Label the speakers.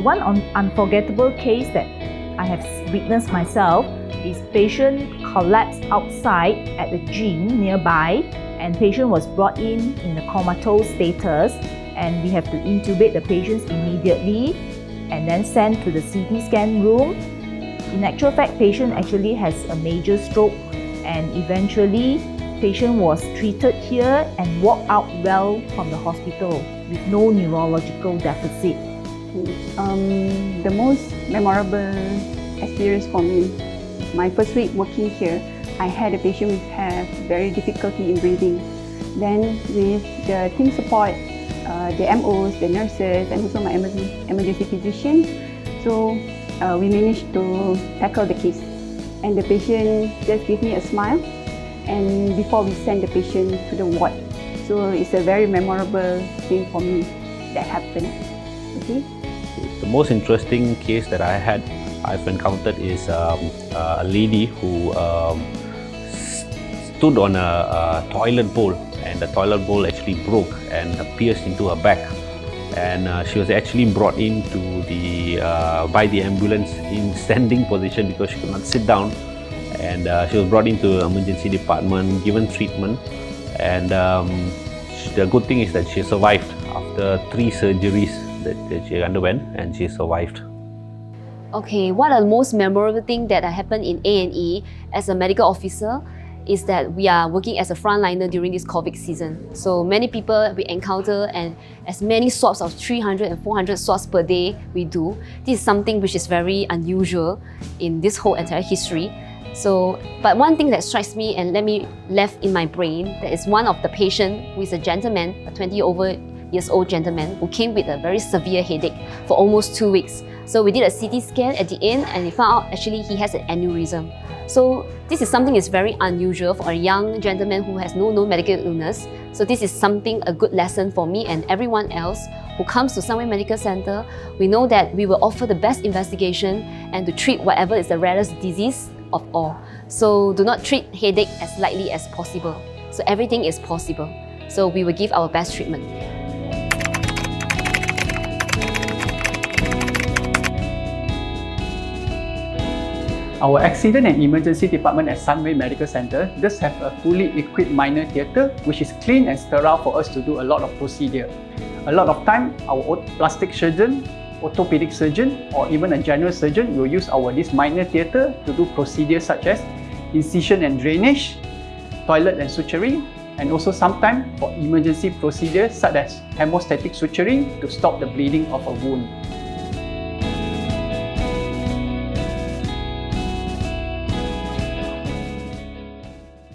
Speaker 1: one unforgettable case that I have witnessed myself is patient collapsed outside at the gym nearby, and patient was brought in a comatose status, and we have to intubate the patients immediately and then sent to the CT scan room. In actual fact, patient actually has a major stroke, and eventually patient was treated here and walked out well from the hospital with no neurological deficit.
Speaker 2: The most memorable experience for me, my first week working here, I had a patient who had very difficulty in breathing. Then with the team support, the MOs, the nurses, and also my emergency physician, so we managed to tackle the case. And the patient just gave me a smile, and before we send the patient to the ward. So it's a very memorable thing for me that happened. Okay.
Speaker 3: The most interesting case that I've encountered is a lady who stood on a toilet bowl, and the toilet bowl actually broke and pierced into her back, and she was actually brought into by the ambulance in standing position because she could not sit down, and she was brought into the emergency department, given treatment, and the good thing is that she survived after 3 surgeries that she underwent, and she survived.
Speaker 4: Okay, what are the most memorable thing that happened in A&E as a medical officer is that we are working as a frontliner during this COVID season. So many people we encounter, and as many swabs of 300 and 400 swabs per day we do. This is something which is very unusual in this whole entire history. So, but one thing that strikes me and left in my brain, that is one of the patient who is a gentleman, a 20-years-old gentleman who came with a very severe headache for almost 2 weeks. So we did a CT scan at the end, and we found out actually he has an aneurysm. So this is something that's very unusual for a young gentleman who has no known medical illness. So this is a good lesson for me and everyone else who comes to Sunway Medical Center. We know that we will offer the best investigation and to treat whatever is the rarest disease of all. So do not treat headache as lightly as possible. So everything is possible. So we will give our best treatment.
Speaker 5: Our Accident and Emergency Department at Sunway Medical Center does have a fully equipped minor theatre, which is clean and sterile for us to do a lot of procedure. A lot of time, our plastic surgeon, orthopedic surgeon, or even a general surgeon will use this minor theatre to do procedures such as incision and drainage, toilet and suturing, and also sometimes for emergency procedures such as hemostatic suturing to stop the bleeding of a wound.